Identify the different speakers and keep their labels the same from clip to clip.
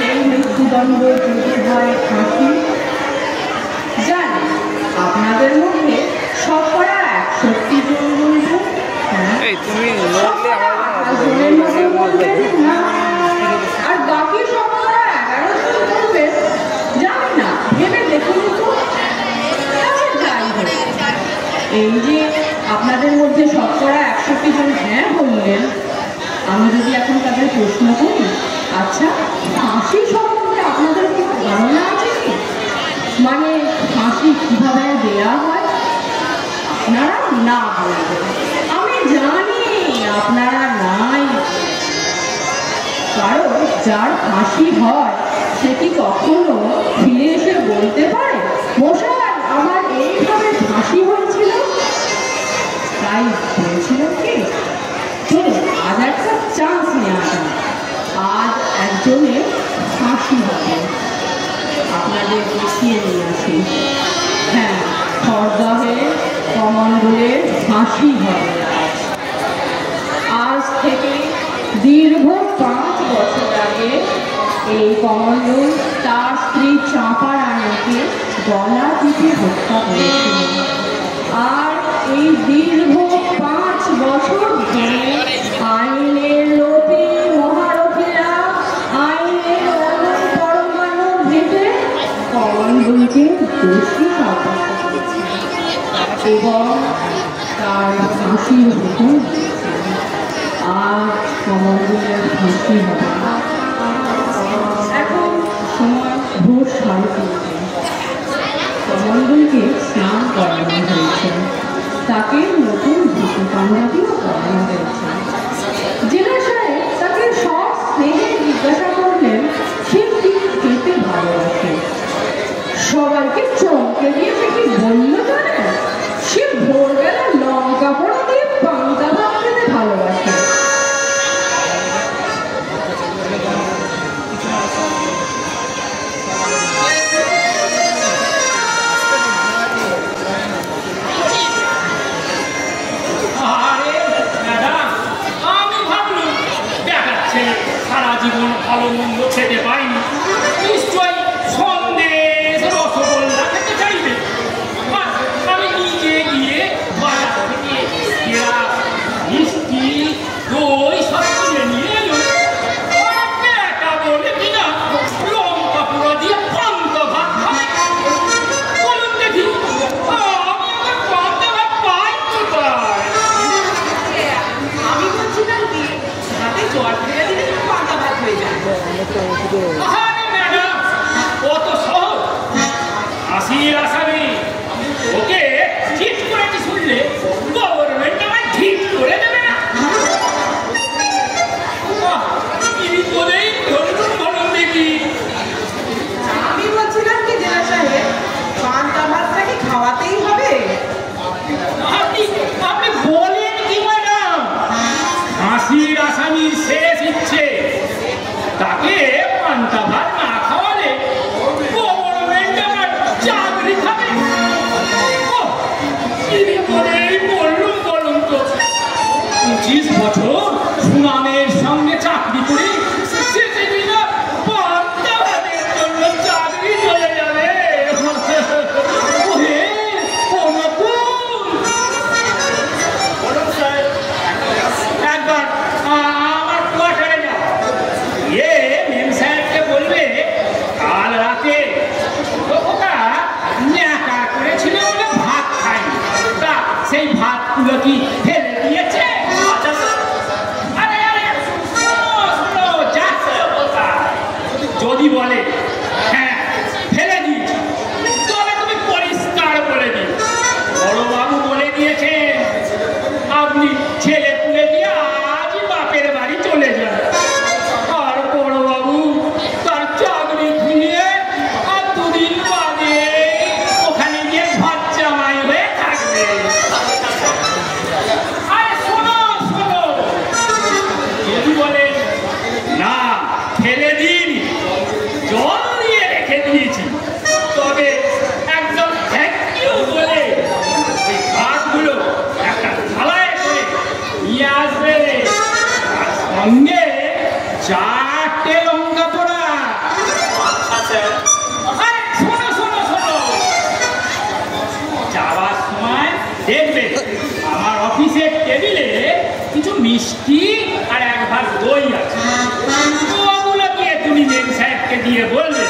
Speaker 1: সেই মৃত্যুদণ্ড যদি হয় ফাঁসি। জানি আপনাদের মধ্যে শতকরা 61 জন বলবো, আর বাকি শতকরা 11 জন বলবে জানি না, ভেবে দেখুন তো। এই যে আপনাদের মধ্যে শতকরা 61 জন হ্যাঁ বললেন, আমি যদি এখন তাদের প্রশ্ন করি, আচ্ছা ফাঁসি সম্বন্ধে আপনাদের কি ধারণা আছে কি? মানে ফাঁসি কিভাবে দেয়া হয়? আপনারা না বলবেন, আমি জানি আপনারা নাই। কারণ যার ফাঁসি হয় সে কি কখনো ফিরে এসে বলতে পারে মশাই আমার এইভাবে ফাঁসি হয়েছিল? তাই বলছিল কি চলুন আজ একটা চান্স নিয়ে আসেন, আজ একজনের ফাঁসি হবে, আপনাদের দেখিয়ে নিয়ে আসি। হ্যাঁ, খড়দহে কমণ্ডলের ফাঁসি হবে আজ থেকে দীর্ঘ 5 বছর আগে। এই কমণ্ডল তার স্ত্রী চাঁপা রানীকে গলা টিপে হত্যা করেছিল, আর এই দীর্ঘ 5 বছর ধরে আইনের লোভী মহারথীরা আইনের পরমাণু ভেবে কমণ্ডলকে দোষী সাব্যস্ত করেছে এবং তার ফাঁসির হুকুম দিয়েছে। আজ কমণ্ডলের ফাঁসি হবে। এখন সময় ভোর 3:30। কমণ্ডলকে স্নান করানো হয়েছে, তাকে নতুন ধুতি পাঞ্জাবিও পরানো হয়েছে। জেলা সাহেব তাকে সব স্নেহে জিজ্ঞাসা করলেন সে কি খেতে ভালোবাসে। সবাইকে চমকে দিয়ে সে কি বলল জানেন? সে ভোরবেলা লঙ্কা পোড়া দিয়ে পান্তা ভাত খেতে ভালোবাসে।
Speaker 2: সারা জীবন ভালো মন্দ খেতে পাইনি, নিশ্চয়ই সন্দেশ রসগোল্লা খেতে চাইবে। আমি নিজে গিয়ে বাজার থেকে মিষ্টি দই সব কিনে নিয়ে এলো। বেটা বলে কিনা লঙ্কা পোড়া দিয়ে পান্তা ভাত খাবে। বলুন দেখি আমি আমার পান্তা ভাত পাই কোথায়?
Speaker 3: আমি বলছিলাম কি হাতে জল ফেলে দিলে পান্তা ভাত হয়ে যায়।
Speaker 2: আরে ম্যাডাম কত সহজ। ফাঁসির আসামি ওকে চিট করেছি শুনলে গভর্নমেন্ট আমায় ঠিক করে দেবে না। তিনি বলেই ধরুন বলুন দেখি।
Speaker 3: আমি বলছিলাম কি জেলা সাহেব পান্তা ভাতটাকে খাওয়াতেই হবে।
Speaker 2: আপনি বলেন কি ম্যাডাম? ফাঁসির আসামির শেষ ইচ্ছে, তাকে পান্তা ভাত না খাওয়ালে গভর্নমেন্ট আমার চাকরি খাবে। তিনি বলেই বললুম বলুন তো 25 বছর সুনামের সঙ্গে চাকরি করে শেষে কিনা পান্তা ভাতের জন্য চাকরি চলে যাবে। ওহে একবার আমার কোয়ার্টারে যাও, মেম সাহেবকে বলবে কাল রাতে ওটা ন্যাকা করেছিল বলে ভাত খায়নি, তা সেই ভাতগুলো কি ফেলে দিয়েছে? আরে আরে যাচ্ছে কোথায়? যদি বলে হ্যাঁ ফেলে দিয়েছি তবে তুমি পরিষ্কার বলে দিন বড়বাবু বলে দিয়েছেন আপনি ছেলে পুলে দিয়ে আজই বাপের বাড়ি চলে যান। আর বড়বাবু তার চাকরি ফিরিয়ে আর 2 দিন বাদে ওখানে গিয়ে ভাত জামাই হয়ে থাকবে। অফিসের টেবিলে কিছু মিষ্টি আর এক ভাগ দই আছে, ওগুলো দিয়ে তুমি মেম সাহেবকে দিয়ে বলবে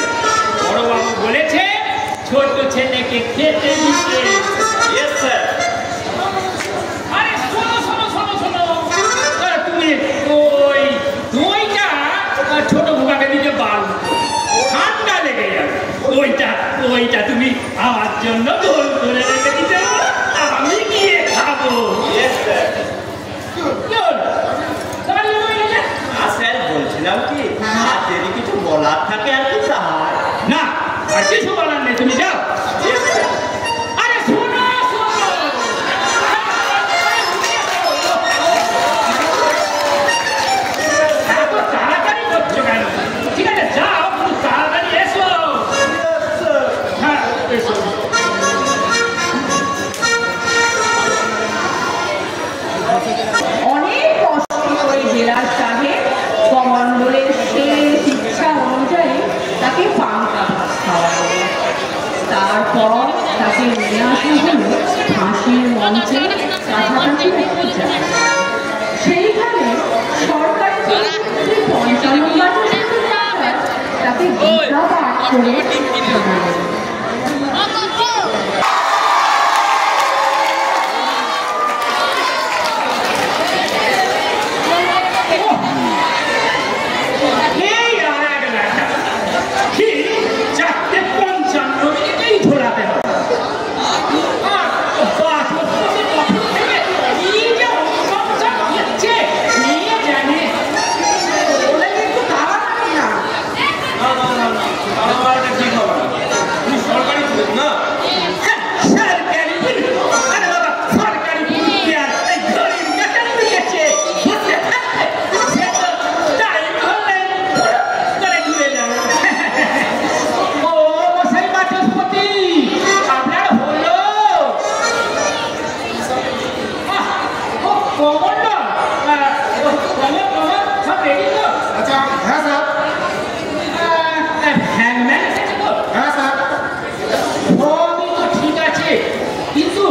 Speaker 2: বড়বাবু বলেছে ছোট ছেলেকে খেতে দিতে।
Speaker 4: Yes sir.
Speaker 2: আরে শোনো শোনো শোনো শোনো, তুমি ওই দইটা ছোট খোকাকে দিতে পারো, ঠান্ডা লেগে যাবে। ওইটা তুমি আমার জন্য গোল করে রেখে দিতে পারো, আমি গিয়ে খাবো।
Speaker 4: Yes sir.
Speaker 2: স্যার
Speaker 4: বলছিলাম কি, আর যদি কিছু বলার থাকে আর কি তাহার।
Speaker 2: না, আর কিছু বলার নেই, তুমি যাও। আরে শোনো শোনো, এত তাড়াতাড়ি করছো কেন? ঠিক আছে যাও, কিন্তু তাড়াতাড়ি এসো। হ্যাঁ এসো।
Speaker 1: অনেক কষ্ট করে জেলার সাহেব কমণ্ডলের শেষ ইচ্ছা অনুযায়ী তাকে পান্তা ভাত খাওয়ালো। তারপর তাকে নিয়ে আসা হলো ফাঁসির মঞ্চে কাছাকাছি একটি জায়গা। সেইখানে সরকারি 55,000 টাকায় তাকে গীতা পাঠ করে শোনালেন।
Speaker 2: এই আর এক লেখা কি 4:55 মিনিটেই ধরাতে হবে। আর বাচস্পতি কখন থেকে কি যে অনুসন্ধান হচ্ছে কে জানে।
Speaker 3: ওরা কিন্তু তাড়াতাড়ি না।
Speaker 4: তাড়াতাড়িটা কি খবর? তুমি সরকারি পুলিশ না?
Speaker 2: সরকারি পুলিশ? আরে বাবা, সরকারি পুলিশ কি আর এই গরিব নেতা দিয়েছে? বুঝতে পারলে? সে তো টাইম হলে করে ঘুরে যাবে। ও মশাই বাচস্পতি, আপনার হলো? ও কমন্ডল, কমল সব রেডি তো?
Speaker 5: আচ্ছা হ্যাঁ স্যার।
Speaker 2: হ্যাংম্যান এসেছে তো?
Speaker 5: হ্যাঁ স্যার।
Speaker 2: সবই তো ঠিক আছে, কিন্তু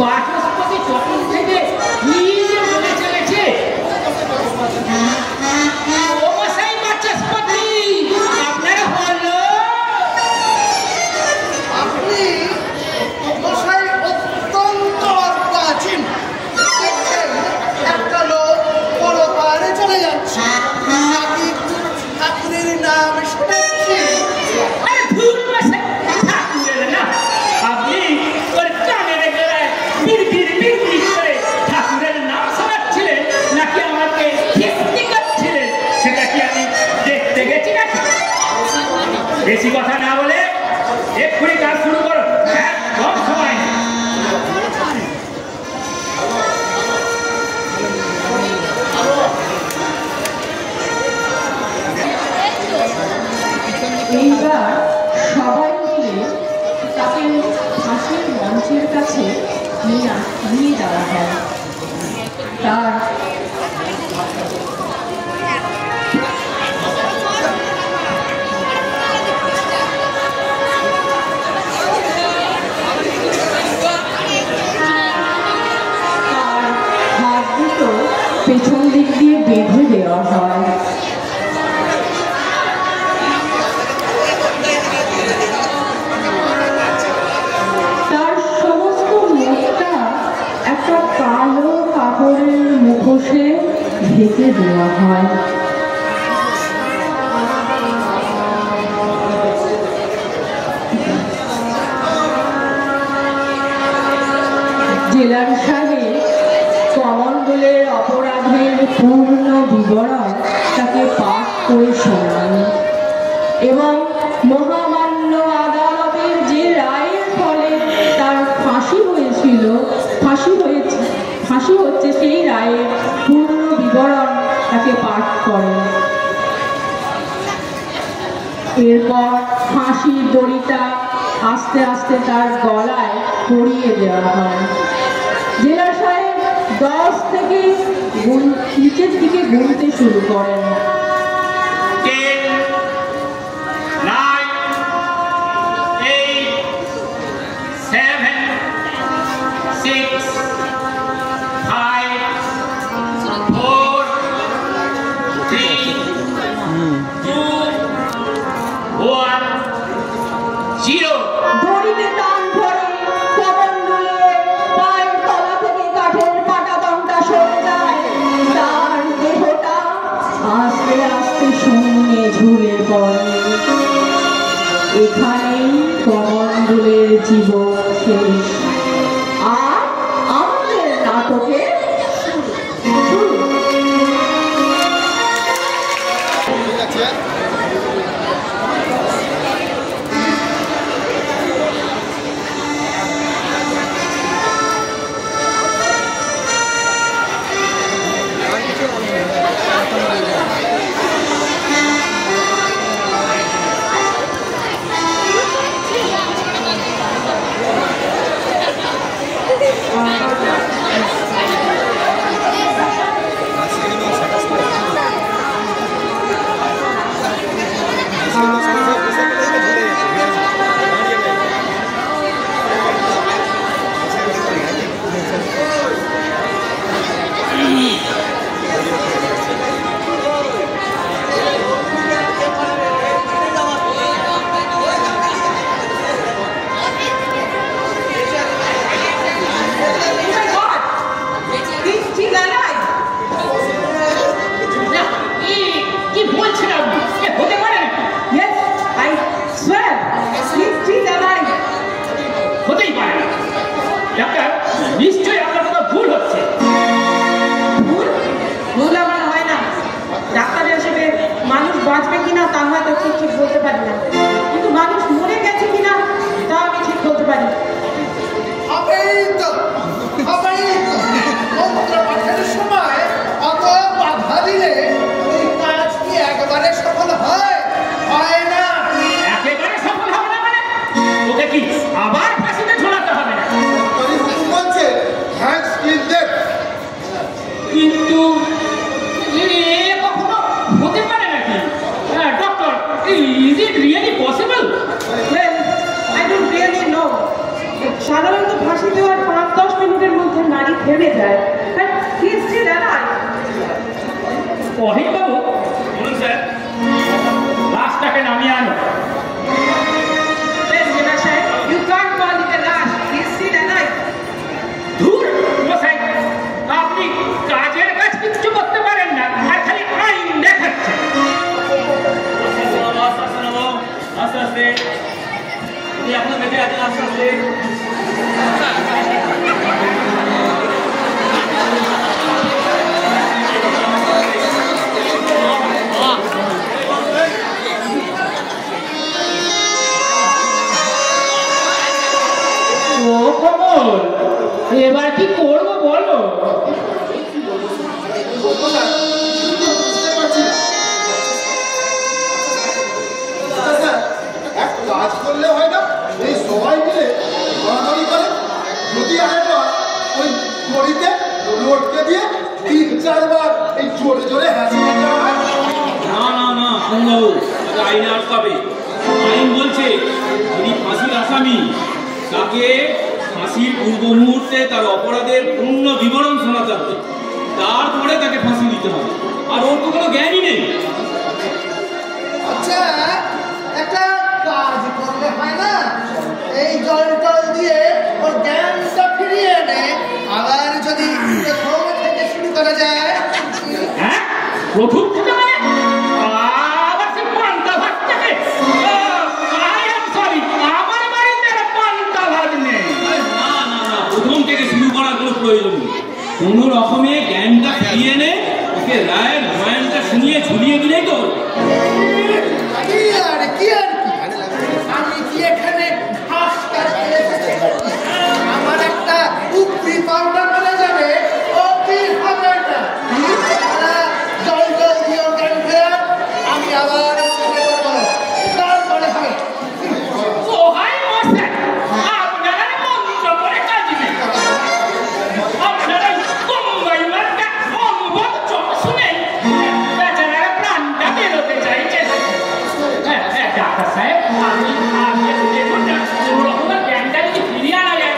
Speaker 2: বাচস্পতি তখন থেকে কি যে বলে চলেছে। ও মশাই বাচস্পতি, আপনার হলো?
Speaker 5: আপনি মশাই অত্যন্ত প্রাচীন দেখছেন, একটা লোক বড় পাহাড়ে চলে যাচ্ছে, নাকি ঠাকুরের নাম শুনেছি।
Speaker 2: আরে ধুর মশাই, ঠাকুরের না, আপনি ওর কানের গলায় বিড়বিড় করে ঠাকুরের নাম শোনাচ্ছিলেন নাকি আমাকে খিস্তি করছিলেন সেটা কি আমি দেখতে গেছি নাকি? বেশি কথা না বলে এক্ষুনি কাজ শুরু করো, একদম সময় নেই।
Speaker 1: এইবার সবাই মিলে তাকে ফাঁসির মঞ্চের কাছে নিয়ে যাওয়া হয়। তার হাত দুটো পেছন দিক দিয়ে বেঁধে দেওয়া হয়। তার সমস্ত মুখটা একটা কালো কাপড়ের মুখোশে ঢেকে দেওয়া হয়। জেলার সাহেব কমণ্ডলের অপরাধের পূর্ণ বিবরণ তাকে পাঠ করে শোনান এবং মহামান্য আদালতের যে রায়ের ফলে তার ফাঁসি হচ্ছে সেই রায়ের পূর্ণ বিবরণ তাকে পাঠ করেন। এরপর ফাঁসির দড়িটা আস্তে আস্তে তার গলায় পরিয়ে দেওয়া হয়। জেলা সাহেব 10 থেকে নিচের দিকে গুনতে শুরু করেন।
Speaker 2: 10, 9, 8, 7, 6, 5,
Speaker 1: করে। এখানেই কমণ্ডলের জীবন শেষ, আর আমাদের নাটকে শুরু।
Speaker 2: নিশ্চয়ই আপনার কোনো ভুল হচ্ছে।
Speaker 3: ভুল আমার হয় না। ডাক্তার হিসেবে মানুষ বাঁচবে কিনা তা হয়তো ঠিক বলতে পারি না, কিন্তু মানুষ মরে গেছে কিনা তা আমি ঠিক বলতে পারি।
Speaker 5: মন্ত্র পাঠের সময় অত বাধা দিলে এই কাজ কি একবারে সফল হয়? হয় না।
Speaker 2: একেবারে সফল হবে না মানে ওকে কি আবার ফাঁসিতে ঝোলাতে হবে না? কিন্তু কখনো হতে পারে নাকি doctor? Is it really possible?
Speaker 3: I don't really know. সাধারণত ফাঁসি দেওয়ার 5-10 মিনিটের মধ্যে নারী থেমে যায়।
Speaker 2: অহিত বাবু বলুন স্যার, লাশটাকে নামিয়ে আনো। ধুর মশাই, আপনি কাজের কাজ কিচ্ছু করতে পারেন না, আর খালি আইন দেখাচ্ছেন। আস্তে আস্তে এখনো বেঁচে আছেন, আস্তে আস্তে। এবার কি করবো বলো?
Speaker 5: এক কাজ করলে হয় না, এই সবাই মিলে দৌড়াদৌড়ি করে যদি আরেকবার ওই গড়িতে লোটকে দিয়ে 3-4 বার এই জোরে জোরে হাসি দেওয়া হয়।
Speaker 6: না না না বাবু, আইনে আটকাবে। আইন বলছে যিনি ফাঁসির আসামি তাকে ফাঁসির পূর্ব মুহূর্তে তার অপরাধের পূর্ণ বিবরণ শোনাতে হবে, তারপরে তাকে ফাঁসি দিতে হবে। আর ওর তো কোনো জ্ঞানই নেই।
Speaker 5: আচ্ছা, একটা কাজ করলে হয় না, এই জল টল দিয়ে ওর জ্ঞানটা ফিরিয়ে এনে আবার যদি প্রথম থেকে শুরু করা যায়।
Speaker 2: হ্যাঁ, প্রথম থেকে মানে আবার সে পান্তা ভাত থেকে? আই এম সরি, আমার বাড়িতে পান্তা ভাত নেই।
Speaker 6: না না না, প্রথম থেকে শুরু করার কোনো প্রয়োজন নেই। কোনো রকমে জ্ঞানটা ফিরিয়ে এনে ওকে রায়ের রামায়ণটা শুনিয়ে ঝুলিয়ে দিলেই তো।
Speaker 5: কি আর কি আমি কি এখানে আমার একটা উপরি পাউডার বলে যাবে, ও কি হবে না? জল জল দিয়ে জ্ঞান ফেরা আমি আবার তারপরে হবে।
Speaker 2: সোহাই মশাই, আপনারা মন্ত্র করে কাজ নেই। আপনারা কম্বাই মার্কা অনুভব চোখ শুনে বেচারার প্রাণটা বেরোতে চাইছে। হ্যাঁ হ্যাঁ ডাক্তার সাহেব, আপনি দেখুন না, কোনো রকমের জ্ঞানটা যদি ফিরিয়ে আনা যায়।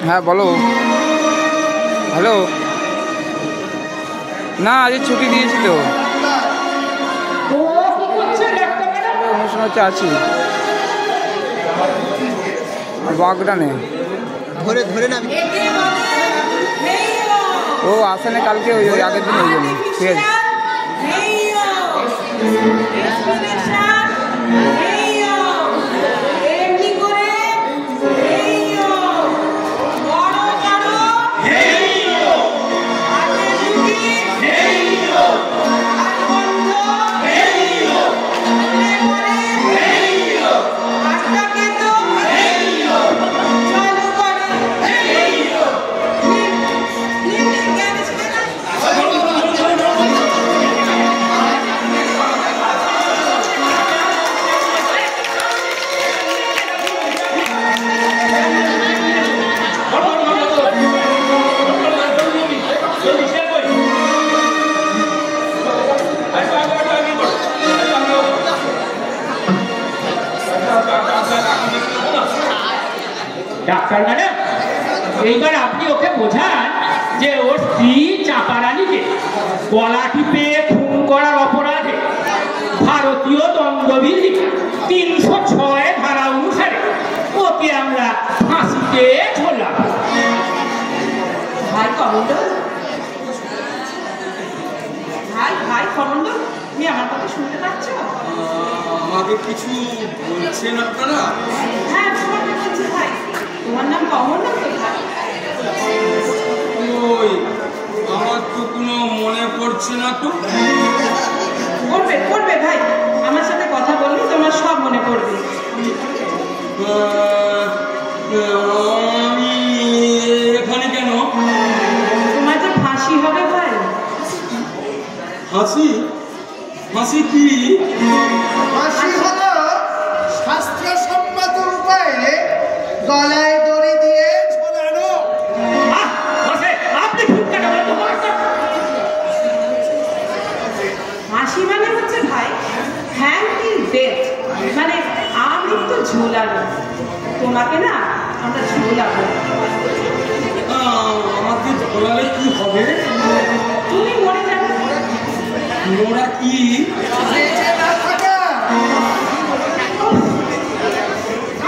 Speaker 7: হ্যাঁ বলো। হ্যালো, না আজ ছুটি দিয়েছি তো,
Speaker 2: ও কি করছে ডাক্তার ম্যাডাম?
Speaker 7: অনুষ্ঠান হচ্ছে আছি বাগডানে।
Speaker 5: ধরে ধরে না
Speaker 7: ও আসে না কালকে, ওই আগের দিন, ওই জন্য। ঠিক আছে।
Speaker 2: ডাক্তার ম্যাডাম, এইবার আপনি ওকে বোঝান যে ওর স্ত্রী চাপারানীকে গলা টিপে খুন করার অপরাধে ভারতীয় দণ্ডবিধি 306 ধারা অনুসারে ওকে আমরা ফাঁসিতে ঝোলাব।
Speaker 3: ভাই কমণ্ডল, ভাই কমণ্ডল, তুমি আমার কথা শুনতে পাচ্ছ?
Speaker 6: আমাকে কিছু বলছেন আপনারা?
Speaker 3: হ্যাঁ, তোমাকে বলছি ভাই। তোমার নাম কমণ্ডল তো ভাই?
Speaker 6: ওই আমার তো কোনো মনে পড়ছে না তো।
Speaker 3: পড়বে ভাই, আমার সাথে কথা বললে তোমার সব মনে পড়বে।
Speaker 6: আমি এখানে কেন?
Speaker 3: তোমার যে ফাঁসি হবে ভাই।
Speaker 6: ফাঁসি কি?
Speaker 5: ফাঁসি হলো শাস্ত্রসম্মত উপায়ে গলায় দড়ি দিয়ে ঝোলানো।
Speaker 2: আপনি ফুটকাটা বন্ধ করুন।
Speaker 3: ফাঁসি মানে হচ্ছে ভাই হ্যাং টিল ডেথ, মানে আমৃত্যু ঝোলানো। তোমাকে না আমরা ঝোলাবো।
Speaker 6: আমাকে ঝোলালে কি হবে?
Speaker 3: তুমি মরে যাবে।
Speaker 6: ওরা কি?
Speaker 5: বেঁচে না থাকা।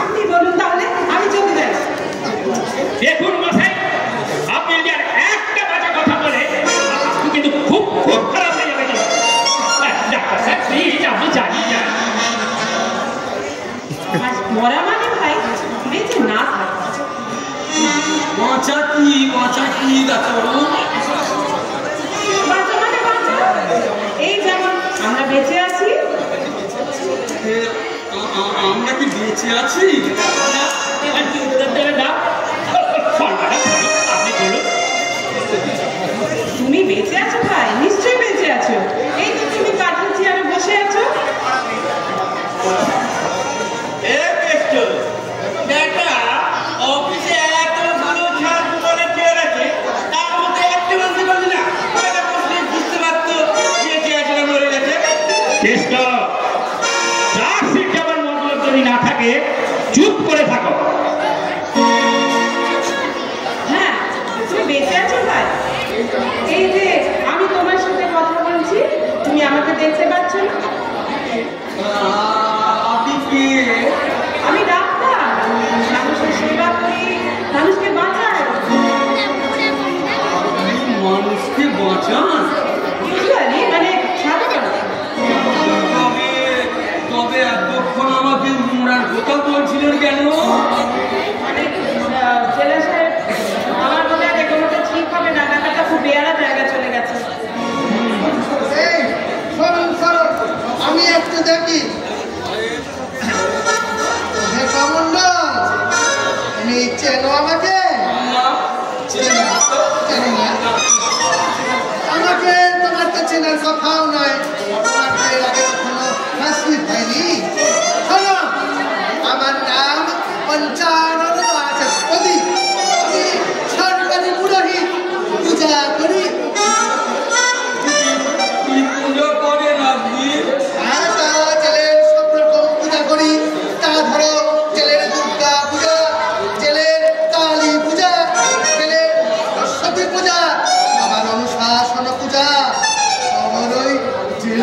Speaker 3: আপনি বলুন তাহলে, আমি চলে যাই।
Speaker 2: দেখুন মশাই, আপনি যদি আর একটা বাজে কথা বলে আপনি কিন্তু খুব খুব খারাপ হয়ে যাবে। ডাক্তার স্যার প্লিজ, আপনি জানিয়ে যান।
Speaker 3: মরা মানে ভাই বেঁচে না থাকা।
Speaker 6: বাঁচা কি ডাক্তারবাবু?
Speaker 3: বাঁচা মানে বাঁচা, এই যেমন আমরা বেঁচে আছি।
Speaker 6: আমরা কি বেঁচে আছি?
Speaker 2: আপনি বলুন।
Speaker 3: তুমি বেঁচে আছো ভাই, নিশ্চয়ই বেঁচে আছো। এই তো তুমি কাঠের চেয়ারে বসে আছো।
Speaker 4: অফিসে এতগুলো ছাড় বলে চেয়ে আছে, তার মধ্যে একটা বলতে পারলি না? বুঝতে পারতো বেঁচে আছে না মরে গেছে।
Speaker 2: চার্জশিট যেমন মতলব যদি না থাকে চুপ করে থাকো।
Speaker 3: হ্যাঁ, তুমি বেঁচে আছো ভাই। এই যে আমি তোমার সাথে কথা বলছি, তুমি আমাকে দেখতে পাচ্ছ না?
Speaker 6: আপনি কি?
Speaker 3: আমি ডাক্তার, মানুষের সেবা করি, মানুষকে বাঁচাই।
Speaker 6: মানুষকে বাঁচান?
Speaker 3: ইউজুয়ালি মানে সাধারণ।
Speaker 6: তবে এতক্ষণ আমাকে মরার কথা বলছিলেন কেন?
Speaker 3: মানে জেলা সাহেব, আমার মনে হয় এগুলোতে ঠিক হবে না, ব্যাপারটা খুব বেয়ারা জায়গা চলে গেছে।
Speaker 5: এই সরুন, আমি একটু দেখি। কমণ্ডল, তুমি চেনো আমাকে? চেনো না? আমাকে তোমার তো চেনার কথাও নয়। তোমাকে এর আগে কখনো ফাঁসি হয়নি। শোনো, আমার নাম পঞ্চানন বাচস্পতি। আমি সরকারি পুরোহিত, পূজা করি।
Speaker 6: কি পুজো করেন আপনি?
Speaker 5: জেলের সব রকম পূজা করি। তা ধরো জেলের দুর্গা পূজা, জেলের কালী পূজা, জেলের সরস্বতী পূজা, আবার অনুশাসন পূজা, আমার ওই জেল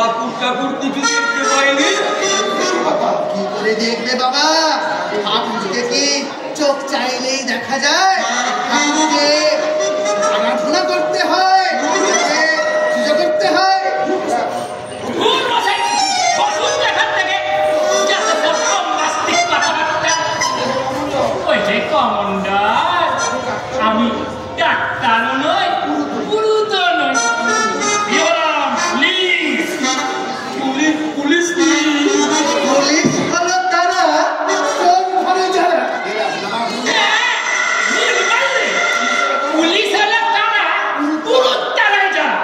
Speaker 6: ঠাকুর ঠাকুর কিছু দেখতে পাইনি।
Speaker 5: কি করে দেখবে বাবা? ঠাকুরকে কি চোখ চাইলেই দেখা যায়? ঠাকুরকে আরাধনা করতে হয়, পুজো করতে হয়।
Speaker 2: আমি ডাক্তারও নয়, পুরুতও নয়। পুলিশ
Speaker 5: পুলিশ হলো তারা, চোর হলো যারা।
Speaker 2: পুলিশ হলো তারা, পুরুত তারাই যারা।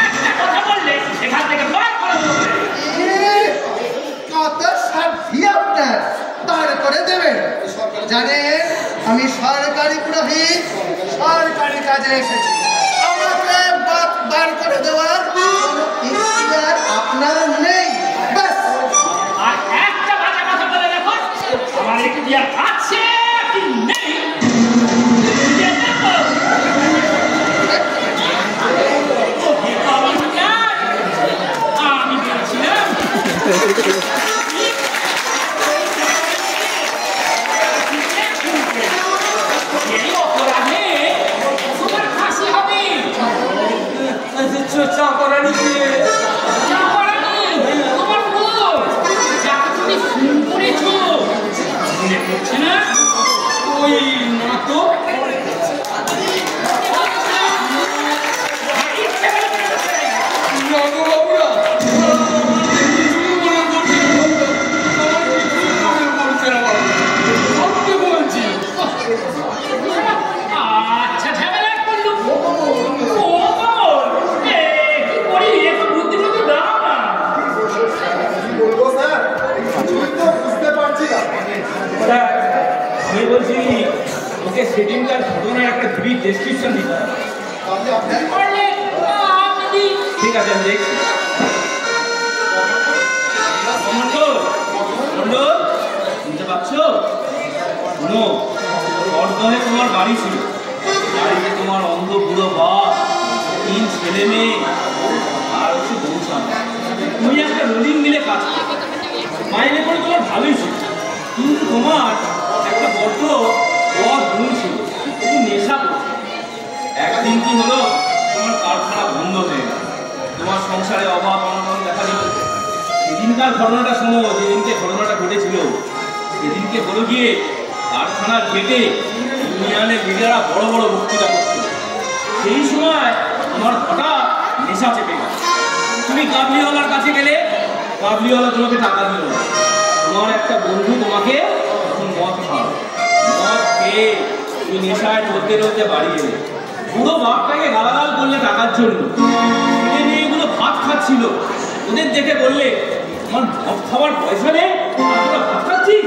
Speaker 2: একটা কথা বললে এখান থেকে বার করে দেবে।
Speaker 5: কত সাধ্যি আপনার, বার করে দেবেন? জানেন আমি সরকারি পুরোহিত, সরকারি কাজে এসেছি। আমাকে বার করে দেওয়ার কোনো ইখতিয়ার আপনার নেই। ব্যাস।
Speaker 2: আর একটা বাজে কথা বলে দেখো, আমার ইখতিয়ার আছে কি নেই? আমি বলছিলাম এই অপরাধে তোমার ফাঁসি হবে।
Speaker 6: চাকরানি
Speaker 2: তোমার বউ যাকে তুমি খুন করেছো মনে পড়ছে না?
Speaker 6: ওই না তো।
Speaker 2: আচ্ছা ঝামেলা করলো। ও কি করি, একটু বুদ্ধি মতো দাও না।
Speaker 6: আমি বলছি ওকে সেদিনকার ঘটনার একটা ব্রিফ ডেসক্রিপশন দিতে হবে।
Speaker 2: পারলে আপনি
Speaker 6: ঠিক আছে, আমি দেখছি। মন্ডল, শুনতে পাচ্ছ? শোনো, বর্ধমানে তোমার বাড়ি ছিল, বাড়িতে তোমার অন্ধ বুড়ো বাপ, 3 ছেলে মেয়ে আর হচ্ছে বউ স্বামী। তুমি একটা রোলিং মিলে কাজ করো, মাইনে করে তোমার ভালোই ছিল, কিন্তু তোমার একটা বড্ড বড় গুণ ছিল, তুমি নেশা করছো। একদিন কি হলো, তোমার কারখানা বন্ধ হয়ে গেল, তোমার সংসারে অভাব অনটন দেখা দিল। সেদিনকার ঘটনাটা শোনো, যেদিনকে ঘটনাটা ঘটেছিল সেদিনকে হলো গিয়ে কারখানার গেটে ইউনিয়নের লিডাররা বড় বড় বক্তৃতা করছিল। সেই সময় তোমার হঠাৎ নেশা চেপে গেল। তুমি কাবলিওয়ালার কাছে গেলে, কাবলিওয়ালা তোমাকে টাকা দিল না। তোমার একটা বন্ধু তোমাকে তখন মদ খাওয়ালো, মদ খেয়ে তুমি নেশায় চলতে চলতে বাড়ি এলে। পুরো বাপটাকে গালাগাল করলে টাকার জন্য। ছেলে মেয়েগুলো ভাত খাচ্ছিল, ওদের দেখে বললে আমার মদ খাওয়ার পয়সা নেই, তোরা ভাত খাচ্ছিস,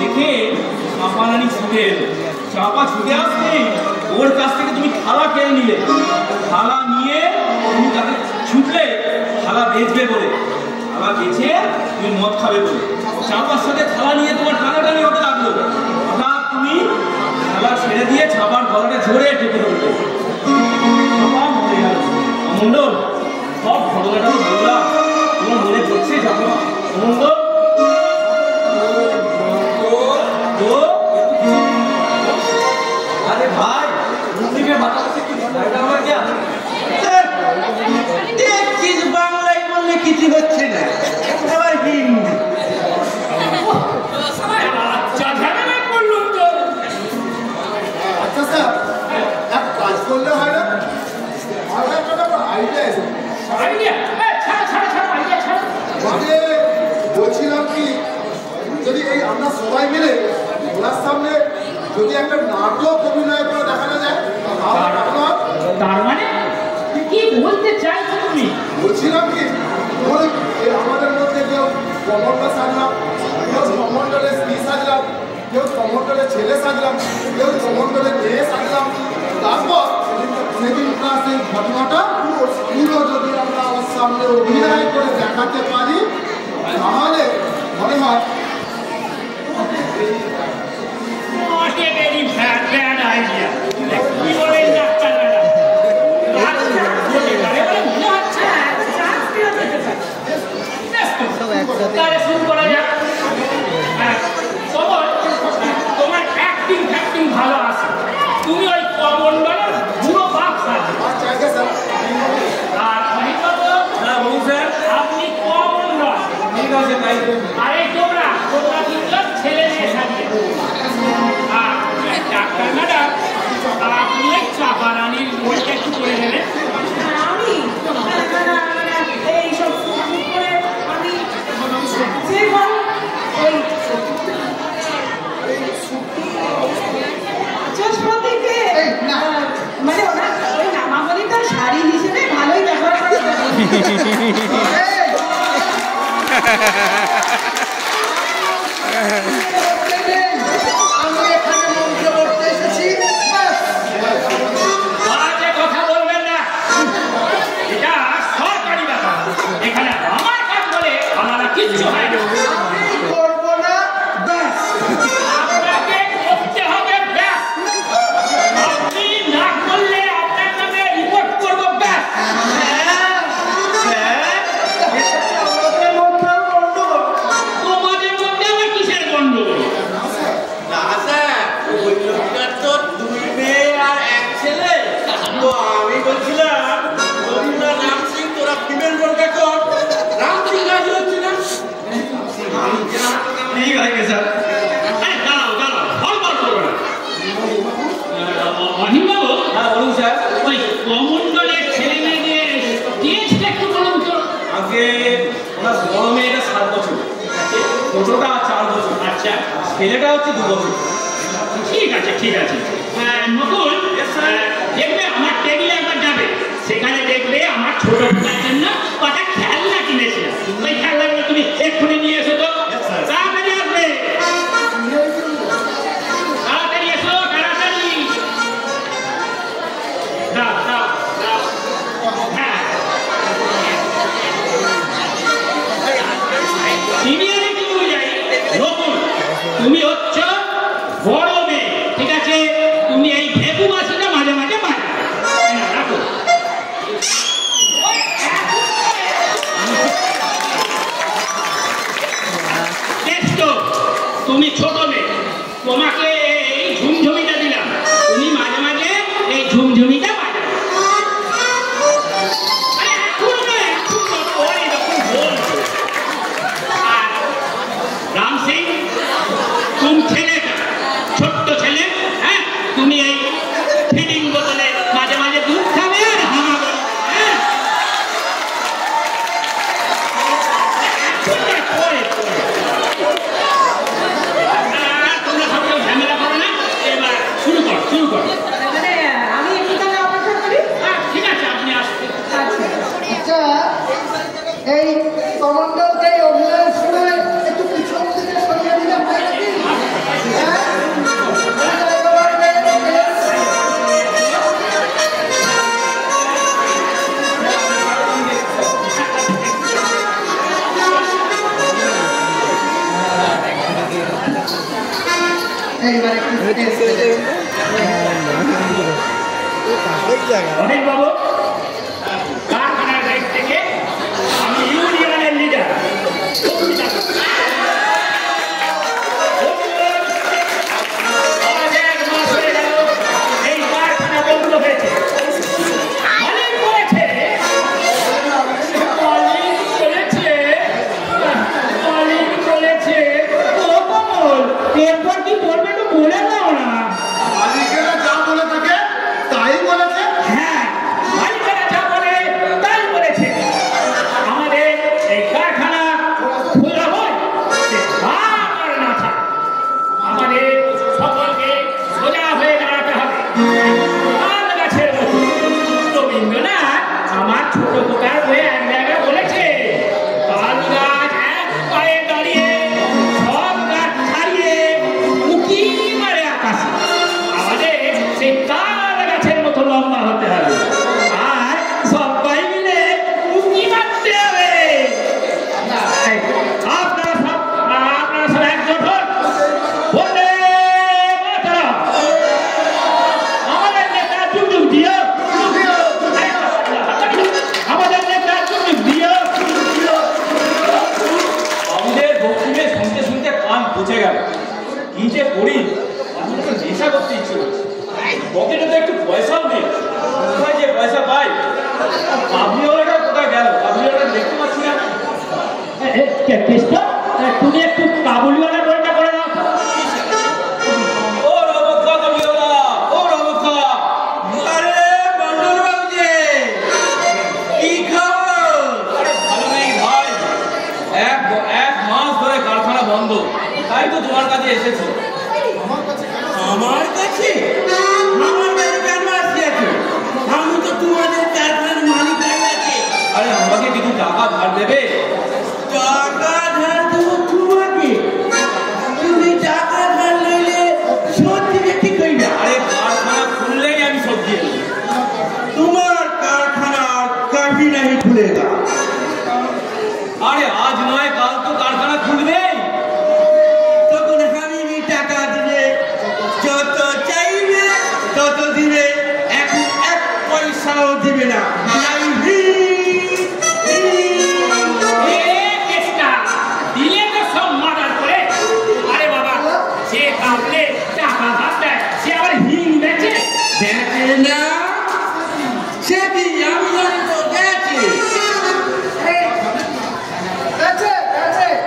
Speaker 6: দেখে চাপানানি ছুটে এলো। চাপা ছুটে আসতেই ওর কাছ থেকে তুমি থালা কেড়ে নিলে। থালা নিয়ে তুমি তাকে ছুটলে থালা বেচবে বলে, থালা বেচে তুমি মদ খাবে বলে। চাপার সাথে থালা নিয়ে তোমার টানাটানি হতে লাগলো। হঠাৎ তুমি থালা ছেড়ে দিয়ে চাপার গলাটা ঝরে টেপে ধরলে। চাপা মরে গেল। মন্ডল, সব ঘটনাটা তো বললাম, তোমার মনে পড়ছে? চাপা মন্ডল अरे भाई हिंदी में बता सकते हो क्या?
Speaker 4: किस बांग्लाয় বললে কিছু হচ্ছে না, আবার হিন্দি।
Speaker 2: আচ্ছা ঝামেলা করলো তো।
Speaker 5: আচ্ছা স্যার, এক কাজ করলে হয় না? আমার একটা আইডিয়া আছে।
Speaker 2: আইডিয়া? ছাড়া আইডিয়া ছাড়া।
Speaker 5: মানে বলছিলাম কি, যদি এই আমরা সবাই মিলে ওনার সামনে যদি একটা নাটক অভিনয় করে দেখানো যায়,
Speaker 2: তার মানে কি বলতে চাইছো তুমি?
Speaker 5: বলছিলাম কি, আমাদের মধ্যে কেউ কমন্ডল সাজলাম, কেউ কমন্ডলের স্ত্রী সাজলাম, কেউ কমন্ডলের ছেলে সাজলাম, কেউ কমন্ডলের মেয়ে সাজলাম। তারপর সেদিনকার সেই ঘটনাটা পুরো যদি আমরা আমার সামনে অভিনয় করে দেখাতে পারি, তাহলে মনে হয়
Speaker 2: Not a very bad idea. কি বলেন ডাক্তাররা? আচ্ছা, মনে হচ্ছে চাপারানির বইটা একটু করে দেবেন।
Speaker 3: আমি এইসব করে আমি যে ভালো ওই চশমাদিকে মানে ওনার ওই নামাবলিটার শাড়ি হিসেবে ভালোই ব্যবহার করে
Speaker 5: আমি এখানে মন্ত্র করতে এসেছি
Speaker 2: বাজে কথা বলবেন না, এটা সরকারি ব্যাপার। এখানে আমার কাজ বলে আমার কিচ্ছু হয় না।
Speaker 5: করবো না ব্যাস
Speaker 2: আপনাকে করতে হবে ব্যাস। আপনি না করলে আপনার নামে রিপোর্ট করবো ব্যাস। তোমাদের মধ্যে আবার কিসের গন্ডগোল?
Speaker 4: না স্যার, ওই লোকটার তো 2 মেয়ে আর 1 ছেলে। তো আমি বলছিলাম, তোমরা রাম সিং, তোরা ফিমেল রোলটা কর। রাম সিং রাজি হচ্ছে না।
Speaker 6: ঠিক আছে স্যার।
Speaker 2: আরে দাঁড়াও দাঁড়াও, বল করবে না। অহিমবাবু,
Speaker 6: হ্যাঁ বলুন স্যার।
Speaker 2: ওই কমন্ডলের ছেলে মেয়েদের টেস্ট একটু বলুন তো।
Speaker 6: আগে ওনার বড় মেয়েটা 7 বছর, ছোটটা 4 বছর,
Speaker 2: আচ্ছা,
Speaker 6: ছেলেটা হচ্ছে 2 বছর।
Speaker 2: ঠিক আছে ঠিক আছে। নকুল, দেখবে আমার টেবিলে একবার যাবে, সেখানে দেখবে আমার ছোট বোনের জন্য কটা খেলনা কিনেছিলাম। ওই খেলনাগুলো তুমি এক্ষুনি নিয়ে এসো তো। তাড়াতাড়ি আসবে, তাড়াতাড়ি এসো, তাড়াতাড়ি। দাও দাও দাও। হ্যাঁ, সিনিয়রিটি অনুযায়ী নকুল, তুমি হচ্ছ বড় মেয়ে, ঠিক আছে? তুমি এই ভেবু মাসিটা মাঝে মাঝে বাজে রাখো। তুমি ছোট মেয়ে, তোমাকে এই ঝুমঝুমিটা দিলাম, তুমি মাঝে মাঝে এই ঝুমঝুমিটা বাজাবে। আরে এখন না, এখন না, পরে যখন বলবো। আর রাম সিং, তুমি ছেলেটা ছোট্ট ছেলে, হ্যাঁ, তুমি এই ফিডিং বোতলে মাঝে মাঝে দুধ খাবে আর হামাবে, হ্যাঁ? এখন না, পরে, পরে। আর তোমরা সব কেউ ঝামেলা করো না, এবার শুরু করো, শুরু করো।
Speaker 3: মানে আমি একটু তাহলে অপেক্ষা করি।
Speaker 2: ঠিক আছে, আপনি আসুন।
Speaker 3: আচ্ছা
Speaker 5: আচ্ছা এই কমান্ডারকে অভিনয়ের সময় একটু পিছন থেকে সরিয়ে দিলে হয় নাকি হ্যাঁ? এইবার একটু
Speaker 2: অনিল বাবু, কারখানার দায়িত্ব থেকে আমি ইউনিয়নের লিডার। আজ 1 মাস হয়ে গেল এই কারখানা বন্ধ হয়েছে। মালিক বলেছে, ও কমল, এরপর কি করবে একটু বলে দাও না।
Speaker 5: মালিকেরা যা বলে থাকে তাই বলেছে
Speaker 2: হ্যাঁ, মালিকেরা যা বলে তাই বলেছে। আমাদের এই কারখানা খোলা হয়, সে থাক আর না থাক, আমাদের সকলকে সোজা হয়ে দাঁড়াতে হবে। তাল গাছের মতো। রবীন্দ্রনাথ আমার ছোট খোকার বইয়ে এক জায়গায় বলেছে, তাল গাছ এক পায়ে দাঁড়িয়ে সব গাছ ছাড়িয়ে উঁকি মারে আকাশে। আমাদের সেই তাল গাছের মতো লম্বা হতে হবে আর সবাই মিলে উঁকি মারতে হবে। আপনারা সব একজোট হন। বন্দে মাতরম। আমাদের নেতা যুগ দিও, আমাদের নেতা যুগ দিও।
Speaker 6: আমাদের বক্তৃতা শুনতে শুনতে কান পচে গেল। কি যে করি, আমি তো নেশা করতে ইচ্ছে করছে। পকেটে তো একটু পয়সাও নেই, কোথায় যে পয়সা পাই। কাবলিওয়ালাটা কোথায় গেল? কাবলিওয়ালাটা দেখতে পাচ্ছি না।
Speaker 2: কৃষ্ণ, তুমি একটু কাবুলিওয়ালা বইটা করে দাও তো।
Speaker 6: ও রমক্ষা কাবলিওয়ালা, ও রমক্ষা।
Speaker 4: দিবে, এক পয়সাও দিবে না।
Speaker 2: দিলে তো সব মার্ডার করে। আরে বাবা, সে কামলে টাকা ভাত দেয়, সে আবার হিং বেচে।
Speaker 4: দেখে না সে কি আমি জানি তো গেছে।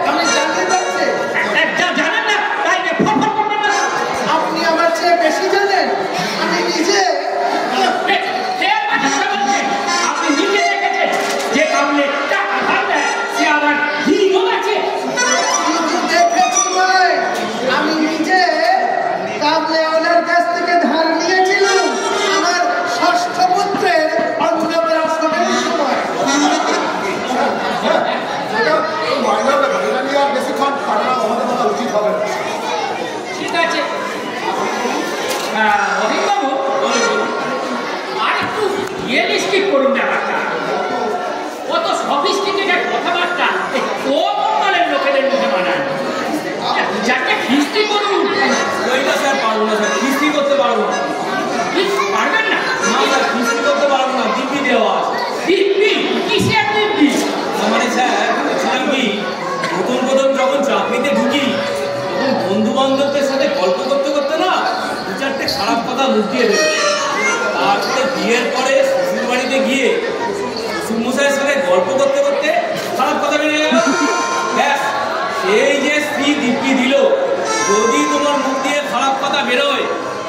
Speaker 5: আমি জানতে পারছি
Speaker 2: জানেন না তাই ফট করবেন না।
Speaker 5: আপনি আমার চেয়ে বেশি জানেন। আমি নিজে
Speaker 2: আপনি নিজে দেখেছেন যে কামলে টাকা ভাত দেয়, সে আবার হিংও বেচে।
Speaker 5: শুধু দেখেছি নয়, আমি নিজে কাবলে ওনার কাছ থেকে ধার নিয়েছিলাম আমার ষষ্ঠ পুত্রের অন্নপ্রাশনের সময়।
Speaker 2: ঠিক আছে অভিনবাবু, আর একটু রিয়েলিস্টিক করুন ব্যাপারটা। কত সফিস্টিকেটেড কথাবার্তা ও কোম্পানির লোকেদের মুখে মানায়। যাকে খিস্তি করুন।
Speaker 6: ওইটা স্যার পারবো না স্যার, কিস্তি করতে পারবো না।
Speaker 2: পারবেন না?
Speaker 6: না স্যার, কিস্তি করতে পারবো না, দিব্যি দেওয়া আছে।
Speaker 2: দিব্যি? কিসের দিব্যি?
Speaker 6: মানে স্যার বলছিলাম কি, প্রথম যখন চাকরিতে ঢুকি তখন বন্ধু বান্ধবদের সাথে গল্প করতে করতে না দু চারটে খারাপ কথা মুখ দিয়ে দেবে। তারপরে বিয়ের পরে শ্বশুর বাড়িতে গিয়ে শ্বশুরমশাইয়ের সাথে গল্প করতে করতে খারাপ কথা বেরিয়ে গেল। ব্যাস, সেই যে স্ত্রী দিব্যি দিল, যদি তোমার মুখ দিয়ে খারাপ কথা বেরোয়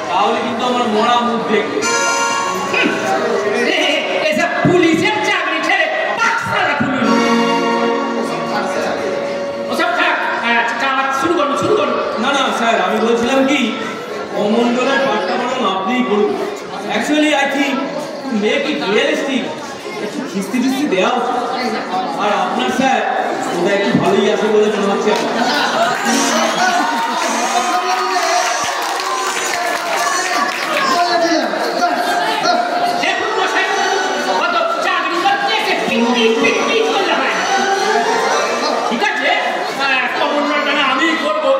Speaker 6: তাহলে কিন্তু আমার মরা মুখ দেখবে।
Speaker 2: এসব পুলিশের চাকরি ছেড়ে পাকসারা খুলুন। ওসব থাক, শুরু করুন।
Speaker 6: না না স্যার, আমি বলছিলাম কি, অমণ্ডলের পাঠটা বরং আপনিই করুন। Actually I think to make it realistic একটু খিস্তি টিস্তি দেওয়া উচিত। আর আপনার স্যার ওটা একটু ভালোই আছে বলে মনে হচ্ছে
Speaker 2: দেখুন মশাই, কত চাকরি করতে এসে পিকনিক করলে হয়। ঠিক আছে, কমন্ডলটা না আমি করবো,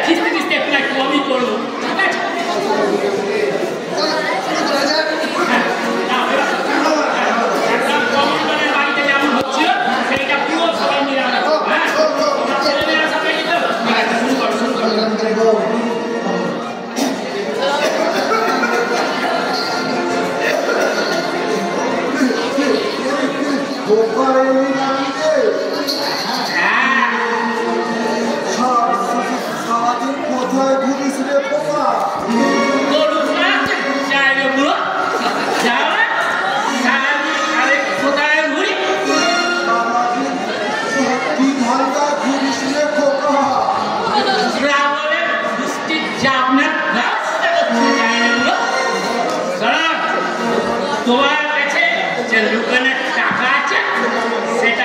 Speaker 2: খিস্তি একটু আমি করবো। ঠিক আছে, কমন্ডলের বাড়িতে যেমন হচ্ছিল সেইটা পুরো সবাই মিলে আমরা করবো। হ্যাঁ, ছেলেমেয়েরা সবাই নিতে হবে। শুরু করো।
Speaker 5: কোথায় ঘুরিস রে পোকা?
Speaker 2: তোমার কাছে যে লুকানোর টাকা আছে সেটা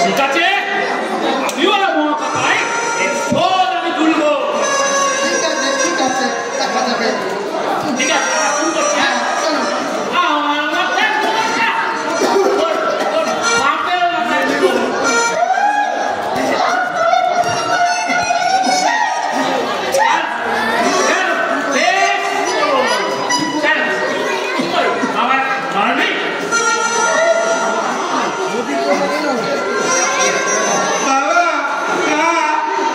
Speaker 2: ঠিক আছে, আমিও মৌকা পাই, এর শোধ আমি তুলবো।
Speaker 5: ঠিক আছে, দেখা যাবে।
Speaker 2: ঠিক আছে, শুরু করছি।
Speaker 5: হ্যাঁ, চলো।
Speaker 2: আমার মাথায় ঘুমোচ্ছে। তোর বাপের মাথায় ঘুমোচ্ছে। আমার মারবি?
Speaker 4: বাবা,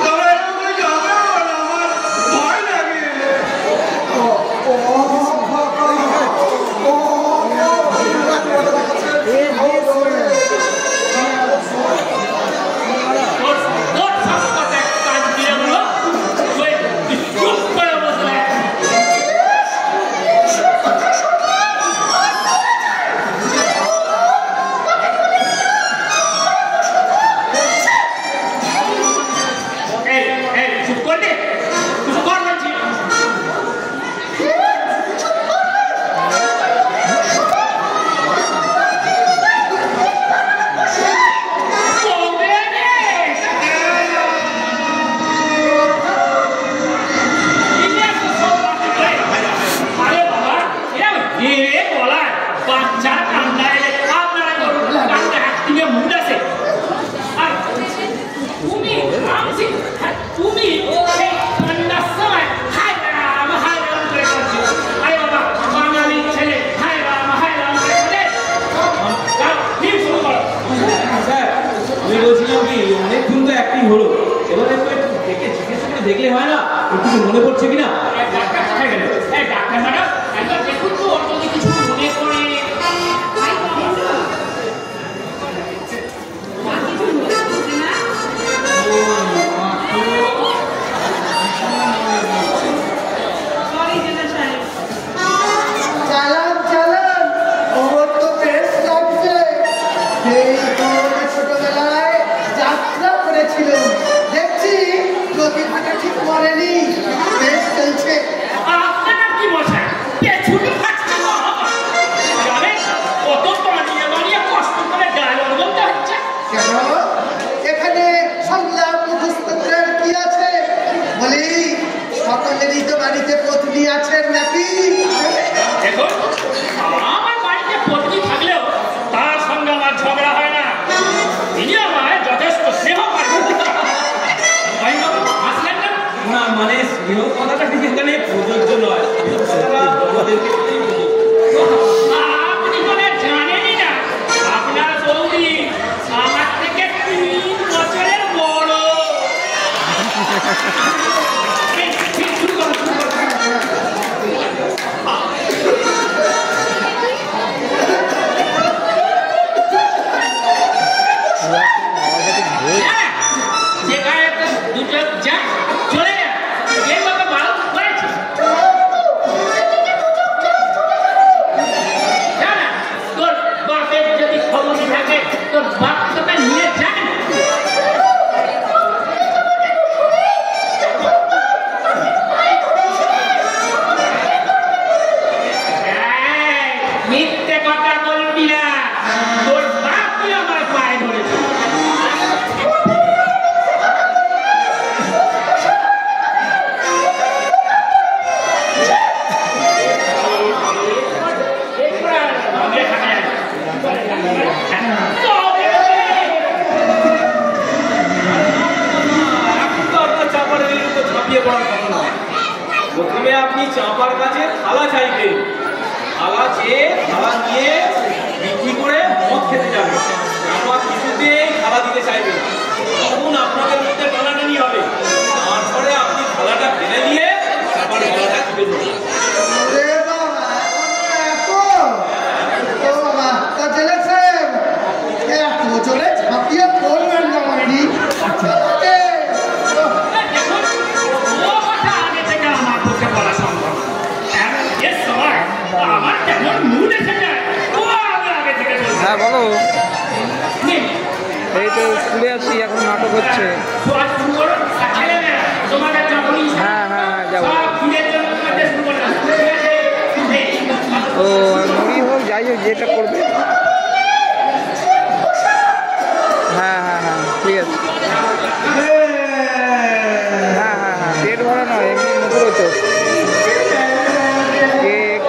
Speaker 4: তবে এরকম করে যাবে না, আমার ভয় লাগে।
Speaker 2: তোর সাথে কাজ দিয়ে বলো, তুই চুপ করে বসে আয়। এই চুপ কর দে, চুপ কর বলছি। কবে রে? আরে বাবা, এরা ধীরে বলায় বাচ্চা কান্না এলে আপনারা কান্না একদিকে মুড আছে। আর তুমি তুমি সেই কান্নার সময় হায় রাম করে করছো। আরে বাবা, বাঙালি ছেলে হায় রাম করে করে। যাও, ঠিক শুরু করো।
Speaker 6: স্যার, আমি বলছিলাম কি অনেকক্ষণ তো অ্যাক্টিং হলো, এবারে একটু দেখে জিজ্ঞেস করে দেখলে হয় না একটু মনে পড়ছে কিনা?
Speaker 2: ডাক্তার কোথায় গেল? ডাক্তার ম্যাডাম, একবার দেখুন তো ওর যদি কিছু মনে পড়ে।
Speaker 5: চালান চালান, ওর তো বেশ লাগছে। সেই তোর ছোটবেলায় যাত্রা করেছিল, দেখছি গতিটা ঠিক করেনি, বেশ চলছে।
Speaker 2: আপনার কি মশাই পেছুনি খাচ্ছে না? জানেন কত বানিয়ে কষ্ট করে ডায়লগ বলতে হচ্ছে।
Speaker 5: কেন এখানে সংলাপ মুখস্থ করে কি আছে? বলি সকলেরই তো বাড়িতে পত্নী আছেন নাকি?
Speaker 2: দেখুন, আমার বাড়িতে পত্নী থাকলেও তার সঙ্গে আমার ঝগড়া হয় না। তিনি আমায় যথেষ্ট স্নেহ করেন। আসলেন না?
Speaker 6: না মানে স্নেহ কথাটা ঠিক এখানে প্রযোজ্য নয়, কথাটা আমাদেরকে প্রযোজ্য।
Speaker 2: আপনি বলে জানেনই না, আপনার বৌদি আমার থেকে 3 বছরের বড়। এই, ঠিক শুরু করো, শুরু করো। যেখানে দুটো যা চলে যা, এই বাবা ভালো করেছে। জানা, তোর বাপের যদি ক্ষমতা থাকে তোর বাপ তোকে নিয়ে যান। মিথ্যে কথা বলবি না, তোর বাপই আমার পায়ে ধরেছে।
Speaker 6: প্রথমে আপনি চাপার কাছে থালা চাইবেন, থালা চেয়ে থালা নিয়ে বিক্রি করে মদ খেতে যাবেন। চাপা কিছুতেই থালা দিতে চাইবেন না, তখন আপনাদের মধ্যে টানাটানি হবে। তারপরে আপনি থালাটা ফেলে দিয়ে চাপার গলাটা টিপে দেবেন।
Speaker 5: ওরে বাবা, এখন ও বাবা, তা জেলে সাহেব এত জোরে ঝাঁপিয়ে পড়বেন না মাইনি।
Speaker 2: ও কথা আগে থেকে আমার পক্ষে বলা সম্ভব না। এর সময় আমার তেমন মুড এসে যায়, ও আমি আগে থেকে বলবো।
Speaker 7: হ্যাঁ বলো,
Speaker 2: নিন,
Speaker 7: এই তো স্কুলে আছি, এখন নাটক হচ্ছে।
Speaker 2: শোয়া শুরু করো, আর ছেলেমেয়েরা তোমাদের যখনই
Speaker 7: হ্যাঁ, হ্যাঁ, যাবো।
Speaker 2: সব ফিরের জন্য তোমাদের শুরু করে দাও। ঠিক আছে? এই,
Speaker 7: ও মুড়ি হোক যাই হোক যেটা করবে। হ্যাঁ হ্যাঁ ঠিক আছে। হ্যাঁ হ্যাঁ হ্যাঁ, পেট ভরা নয়, এমনি মুখের চোখ। কেক,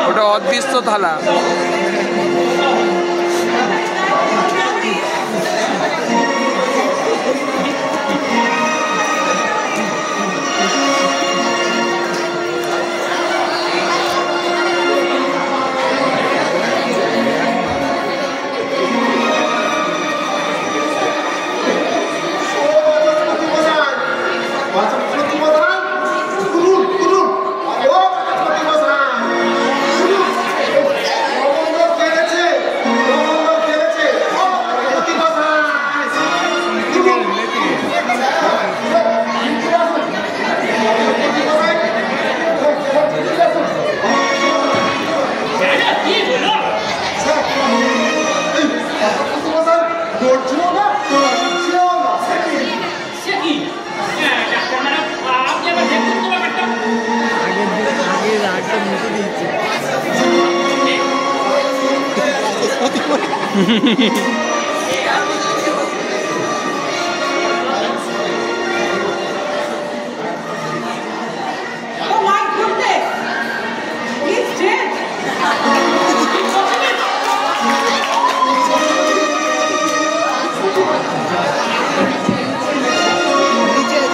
Speaker 7: ওটা অদৃশ্য থালা।
Speaker 3: Oh my goodness! He's dead!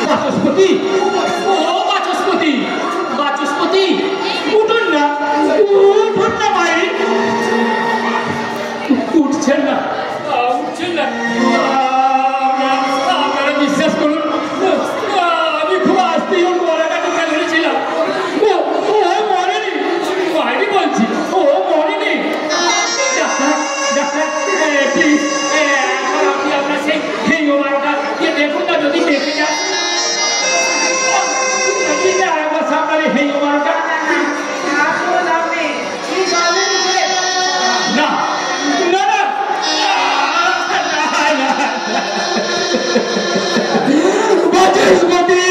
Speaker 2: Vachaspati, ও বাচস্পতি, বাচস্পতি, উঠুন না, উঠুন না ভাই। উঠছেন না, উঠছেন না। আপনারা বিশ্বাস করুন, আমি খুব আস্তেই ওর গলাটাকে ধরেছিলাম। ও মরেনি, বাইরে বলছি, ও মরেনি। ডাক্তার, ডাক্তার, প্লিজ আপনি আপনার সেই হেঙ্গোমারটা দেখুন না, যদি দেখে যান। আরেকবার সামনে হেঙ্গোমারটা
Speaker 3: আর কোনো লাভ নেই। He's already dead.
Speaker 2: না না না বাচস্পতি,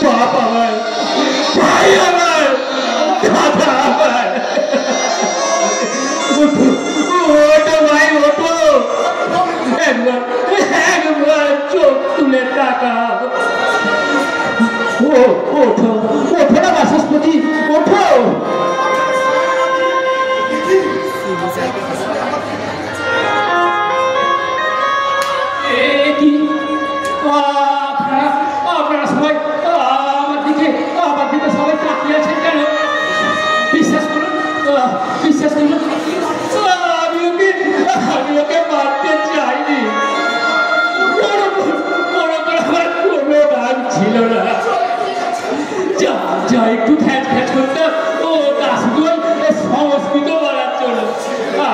Speaker 2: বাপ আমার, ভাই আমার, দাদা আমার, ওঠো ভাই, ওঠো, একবার চোখ তুলে তাকাও। ওঠো, ওঠো না বাচস্পতি, ওঠো। কি আপনারা সবাই আমার দিকে সবাই তাকিয়ে আছেন কেন? বিশ্বাস করুন, বিশ্বাস করুন, আমি ওকে মারতে চাইনি। আমার কোনো রাগ ছিল না। যা একটু খ্যাচ খ্যাচ করতাম, ও তা শুধু সংস্কৃত বলার জন্য।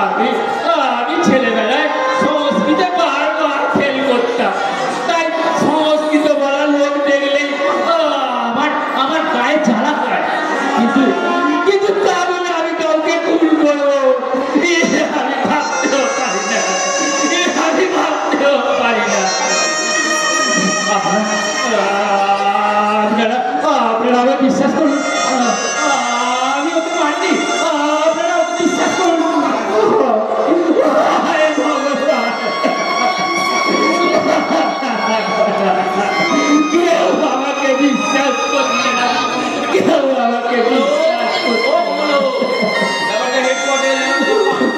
Speaker 2: আমি ছেলেবেলায় সংস্কৃতে বারবার ফেল করতাম, তাই সংস্কৃত বলার লোক দেখলেই আমার গায়ে জ্বালা পায়। কিন্তু তা বলে আমি কাউকে খুন করবো,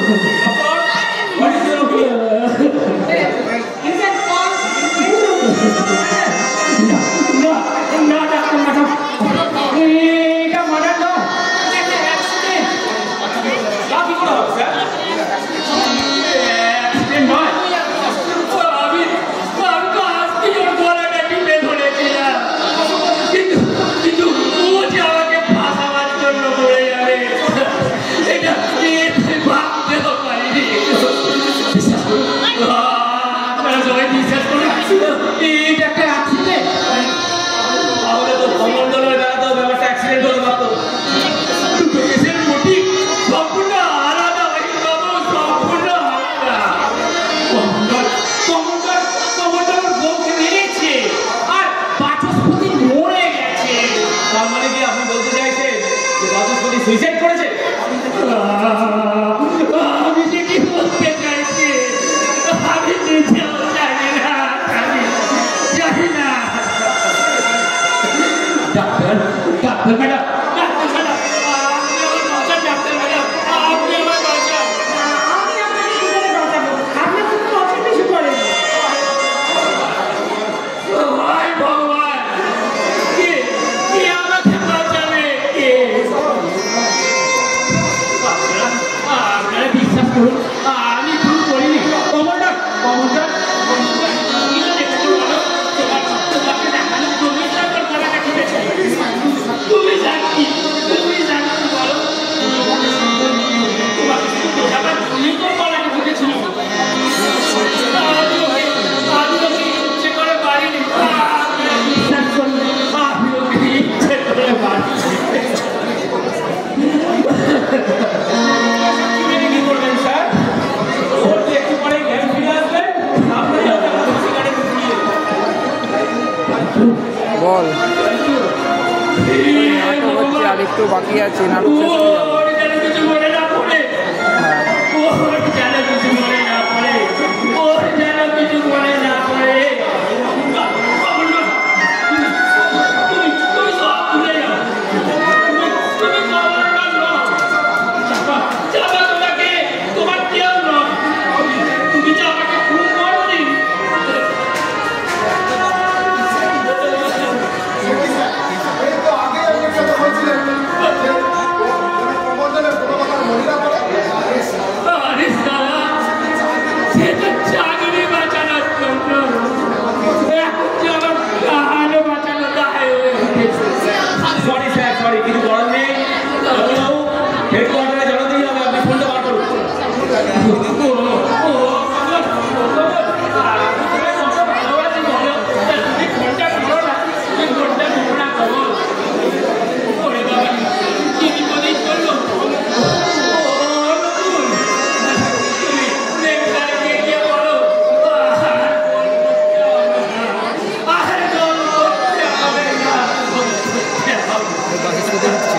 Speaker 6: What is your opinion?
Speaker 3: You can call
Speaker 2: না ডাক্তার ম্যাডাম, এটা মার্ডার নয়, এটা অ্যাক্সিডেন্ট।
Speaker 6: তা কি করে হবে স্যার?
Speaker 2: অ্যাক্সিডেন্ট নয়, আমি তো আজকে ওর গলাটা টিপে ধরেছিলাম, কিন্তু ও যে আমাকে ফাঁসাবার জন্য পড়ে যাবে এটা ভাবতেও পারিনি। আপনারা সবাই বিশ্বাস করুন, এটা একটা অ্যাক্সিডেন্ট।
Speaker 6: তাহলে তো কমন্ডলের বেড়াতেও ব্যাপারটা অ্যাক্সিডেন্ট হলো মাত্র।
Speaker 2: দুটো কেসের মোটিভ সম্পূর্ণ আলাদা বাবু, সম্পূর্ণ আলাদা। কমন্ডল ওর বউকে মেরেছে আর বাচস্পতি মরে গেছে।
Speaker 6: তার মানে কি আপনি বলতে চাইছেন যে বাচস্পতি সুইসাইড করেছে?
Speaker 2: আমি যে কি বলতে চাইছি আমি নিজেও জানি না, জানি না। ডাক্তার ম্যাডাম, ডাক্তার ম্যাডাম, আপনি আমার বাঁচান, ডাক্তার ম্যাডাম, আপনি আমার বাঁচান।
Speaker 3: আমি আপনাকে কি করে বাঁচাবো? আপনার তো কোনো অসুখ কিছু করেনি।
Speaker 2: হায় ভগবান, কে আমাকে বাঁচাবে? কে? আপনারা বিশ্বাস করুন, আমি ভুল করিনি। কমন্ডার তোমাকে দেখানো তুমি তারপর গলাটা টিপেছে। তুমি জানি বলো, তোমাকে বোঝাবার জন্যই তোর গলাটা টিপেছিল। আমি ওকে ইচ্ছে করে পারিনি। বিশ্বাস করুন, আমি ওকে ইচ্ছে করে পারিনি।
Speaker 6: আপনি কি করবেন স্যার? ওর তো একটু পরে জ্ঞান ফিরে আসবে, আপনারই ওকে সিগারেট ঢুকিয়ে
Speaker 7: বল নাটক হচ্ছে আর একটু বাকি আছে, নাটক শেষ হয়ে যাবে।
Speaker 2: ওর যেন কিছু মনে না পড়ে,
Speaker 7: হ্যাঁ
Speaker 2: ওর যেন কিছু মনে না পড়ে, ওর যেন কিছু মনে না পড়ে। তুমি সব ভুলে যাও, তুমি কমন্ডার নও। চাপা তোমাকে, তোমার কেউ নয়। তুমি যে আমাকে খুন করনি। আরে সালা, সে তো চাকরি বাঁচানোর জন্য, এখন যে আমার প্রাণও বাঁচানো দায় হয়ে উঠেছে।
Speaker 6: সরি স্যার, সরি, কিছু করার নেই। হেডকোয়ার্টারে জানাতেই হবে, আপনি ফোনটা বার করুন।
Speaker 7: বাচস্পতি হচ্ছে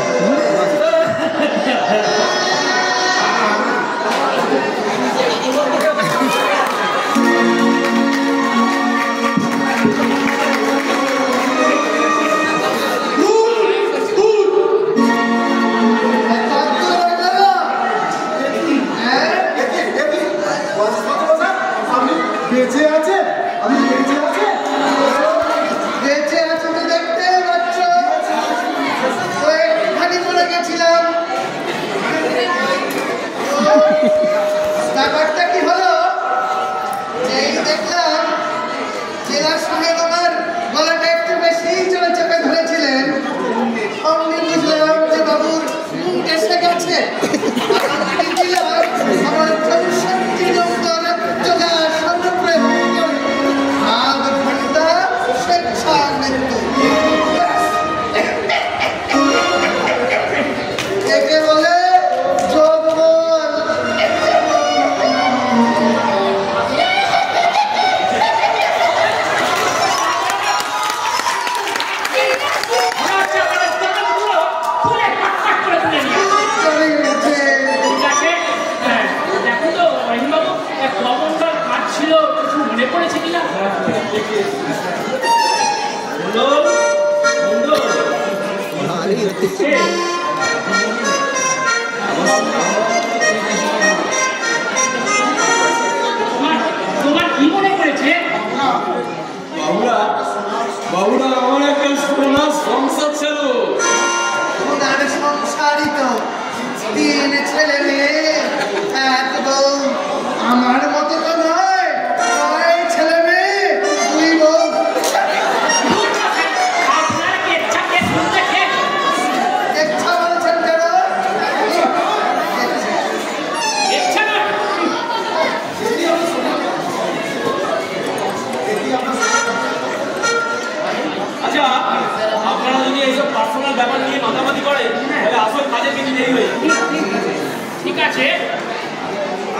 Speaker 2: যাচ্ছে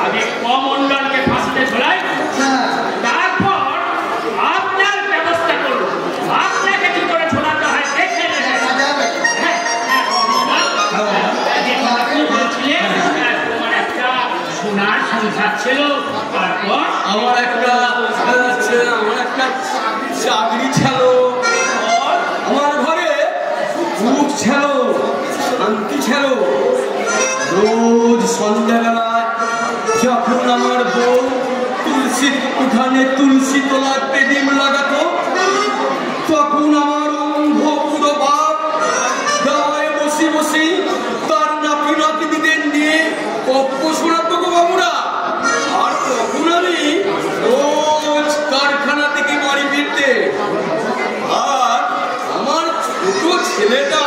Speaker 2: আগে কমণ্ডলকে ফাঁসিতে ঝোলাই, তারপর আপনার ব্যবস্থা করব। আপনাকে কি করে ঝোলাতে হয় দেখে নেবেন। আপনি বলছিলেন তোমার একটা সোনার সংসার ছিল, তারপর
Speaker 6: আমার একটা চাকরি ছিল, আমার ঘরে সুখ ছিল, শান্তি ছিল। রোজ সন্ধ্যাবেলায় যখন আমার বউ তুলসী উঠানে তুলসী তোলার পেডিম লাগাতো, তখন আমার অন্ধ পুরো বাপ গায়ে বসে বসে তার নাতি নাতনিদের নিয়ে গপ্প শোনাতো গো বাবুরা। আর তখন আমি রোজ কারখানা থেকে বাড়ি ফিরতে, আর আমার ছোট ছেলেটা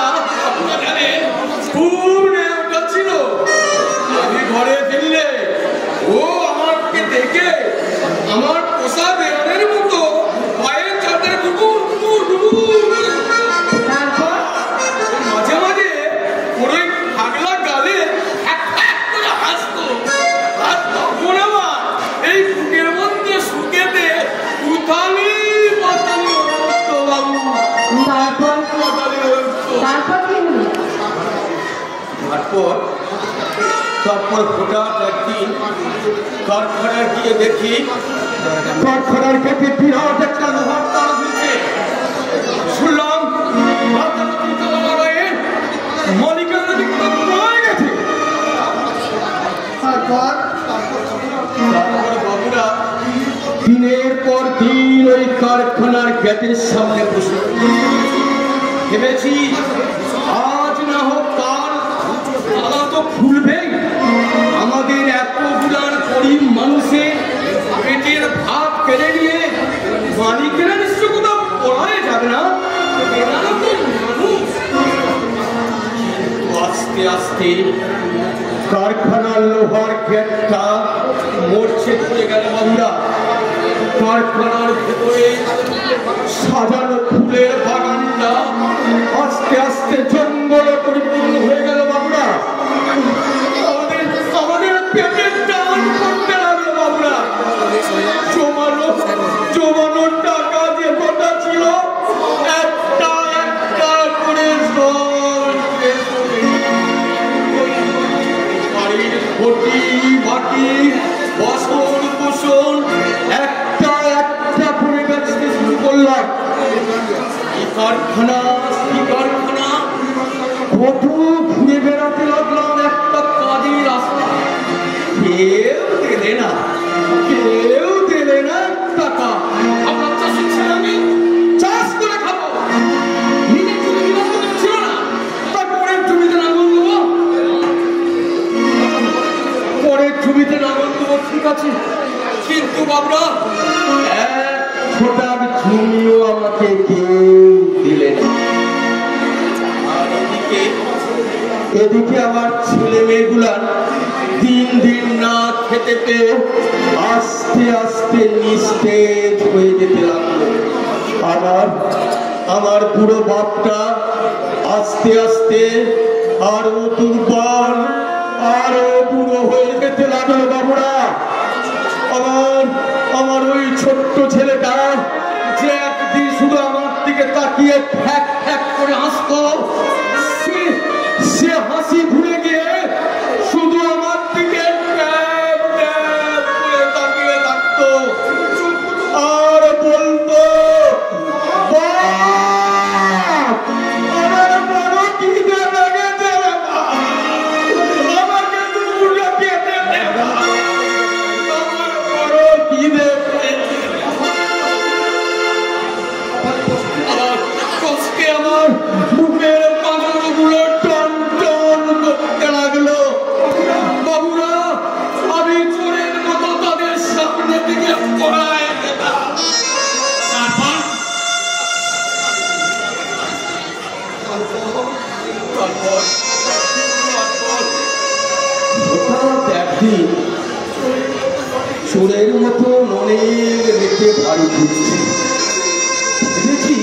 Speaker 6: খুব নেওয়া ছিল। আমি ঘরে ফিরলে ও আমাকে দেখে আমার পোষা বেড়ালের মতো পায়ের চাঁদের ডুবুর ডুবুর ডুবুর, মাঝে মাঝে ওই আগলা গালে এক এক করে হাসতো। আর তখন আমার এই বুকের মধ্যে শুকেতে উথালি পাতালি হতো বাবু।
Speaker 1: তারপর কি হলো?
Speaker 6: তারপর হঠাৎ একদিন কারখানায় গিয়ে দেখি কারখানার গেটে বিরাট একটা লোহার তার ঝুলছে। শুনলাম মালিকের নাকি মারা গেছে। তারপর বাবুরা দিনের পর দিন ওই কারখানার গেটের সামনে বসে ভেবেছি আজ না হোক কাল তালা তো খুলবেই। আমাদের এতগুলার গরিব মানুষের পেটের ভাত কেড়ে নিয়ে মালিকেরা নিশ্চয় কোথাও পড়ায় যাবে না। আস্তে আস্তে কারখানার লোহার গেটটা মরছে পড়ে গেল বাবুরা। কারখানার ভেতরে সাজানো ফুলের বাগানটা আস্তে আস্তে জঙ্গলে পরিপূর্ণ হয়ে গেল বাবুরা। আমাদের পেটের টান করতে লাগলো বাবুরা। জমানো টাকা যে গোটা ছিল একটা একটা করে বাড়ির ঘটি বাটি বাসন কোসন একটা একটা করে বেচতে শুরু করলাম। কারখানা কত ঘুরে বেড়াতে লাগলাম একটা কাজের রাস্তা। কেউ দেবে না টাকা। আপনার চাষের ছেলে আমি চাষ করে খাবো, নিজের জমি ছিল না, তারপরের জমিতে নাঙল দেবো, পরের জমিতে নাঙল দেবো, ঠিক আছে। কিন্তু বাবরা এক ফোঁটার জমিও আমাকে কেউ দিলেন। আর এদিকে আমার ছেলে মেয়েগুলার দিন দিন না খেতে পেয়ে আস্তে আস্তে নিস্তেজ হয়ে যেতে লাগলো। আমার বুড়ো বাপটা আস্তে আস্তে আরো দুর্বল আরো বুড়ো হয়ে যেতে লাগলো বাবুরা। আমার ওই ছোট্ট ছেলেটা যে একদিন শুধু আমার দিকে তাকিয়ে ফ্যাক ফ্যাক করে হাসতো, সে হাসি ভুলে গিয়ে শুধু আমার দিকে করে তাকিয়ে থাকতো আর বলতো, আমার বড় খিদে লেগেছে, আমাকে দুটো খেতে দে, আমার বড় খিদে পেয়েছে। কষ্টে আমার বুকের পাঁজরগুলো টন টন করতে লাগলো বাবুরা। আমি চোরের মতো তাদের সামনে দিকে পড়ায় গেলাম। একদিন চোরের মতো অনেক রেখে বাড়ি ঘুরছে। দেখেছি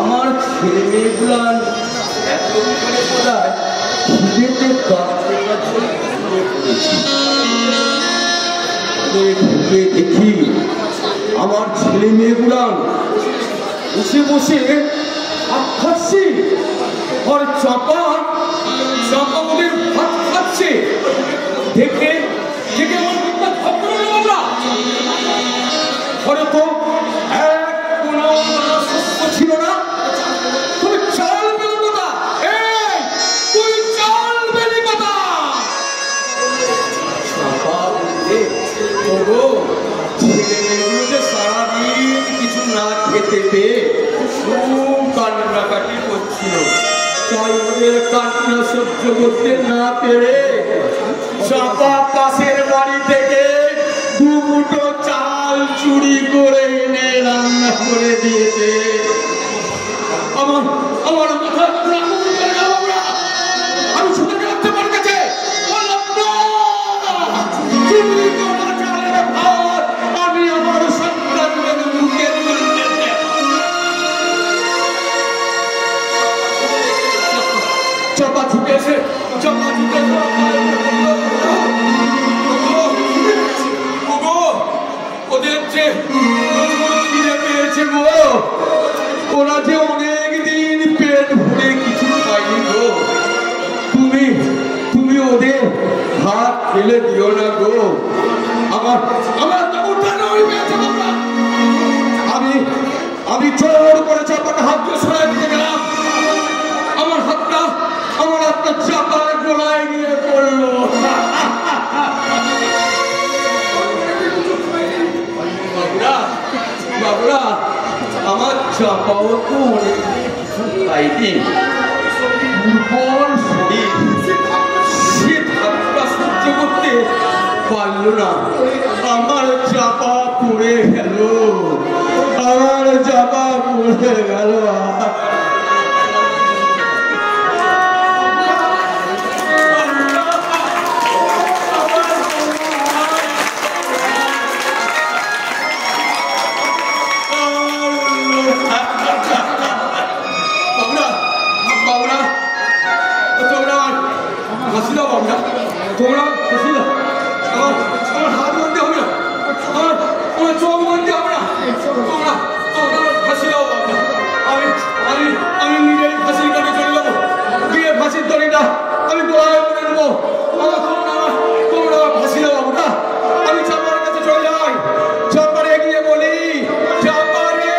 Speaker 6: আমার ছেলে মেয়েগুলার এত করে বোধহয় খিদেতে কাঁদতে কাঁদতে
Speaker 8: দোকানে ঢুকে দেখি আমার ছেলে মেয়েগুলা বসে বসে ভাত খাচ্ছে, আর চাপা ওদের ভাত খাচ্ছে দেখে আমার মুখটা থপড়ে গেল। আমরা ঘরে তো এক কোনো শস্য ছিল না, তুমি চাল পেলে কথা, তুই চাল পেলি কথা। ছেলেমেয়েগুলো যে সারাদিন কিছু না খেতে পেয়ে খুব কান্নাকাটি করছিল, তাই ওদের কান্না সহ্য করতে না পেরে চাপা পাশের বাড়ি থেকে 2 মুঠো চাল চুরি করে এনে রান্না করে দিয়েছে। আমার মাথা আমি শুনে যাচ্ছি আমার কাছে, আমি আমার সন্তানদের মুখে চাপা ছুটে এসে ওদের যে খিদে পেয়েছে গো, ওরা যে অনেকদিন পেট ভরে কিছু খায়নি গো, তুমি ওদের ভাত ফেলে দিও না গো। আমার আমি জোর করে চাপাটা হাত দিয়ে সরাই দিতে গেলাম, আমার হাতটা চাপার গোলায় গিয়ে পড়লো। বাবুরা আমার চাপাও তো অনেক খাইনি, দুর্বল শরীর, সে ধাক্কা সহ্য করতে পারলো না, আমার চাপা পড়ে গেল, আমার চাপা পড়ে গেল। তোমরা হাসি দাও, আমার হাত বন্ধে হবে না, আমার চোখ বন্ধে হবে না, তোমরা হাসি দাও। আমি নিজের ফাঁসির কাটে চলে যাবো, গিয়ে ফাঁসির দড়িটা আমি গোড়ায় করে নেবো। তোমরা ফাঁসি দাও বাবুরা, আমি চাপার কাছে চলে যাই, চাপারে গিয়ে বলি চাপারে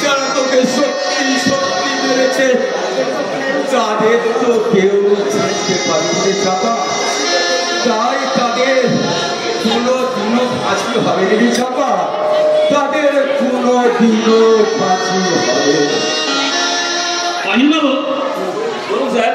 Speaker 8: যারা তোকে সত্যি মেরেছে তাদের তো কেউ ছাড়তে পারবে চাপা, তাই তাদের কোনোদিনও ফাঁসি হবে নি চাপা, তাদের কোনোদিনও ফাঁসি হবে।
Speaker 6: বাবু বলুন স্যার।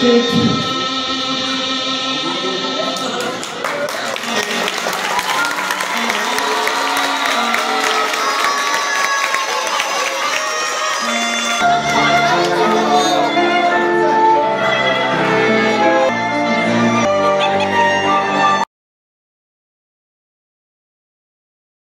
Speaker 1: পেয়েছি।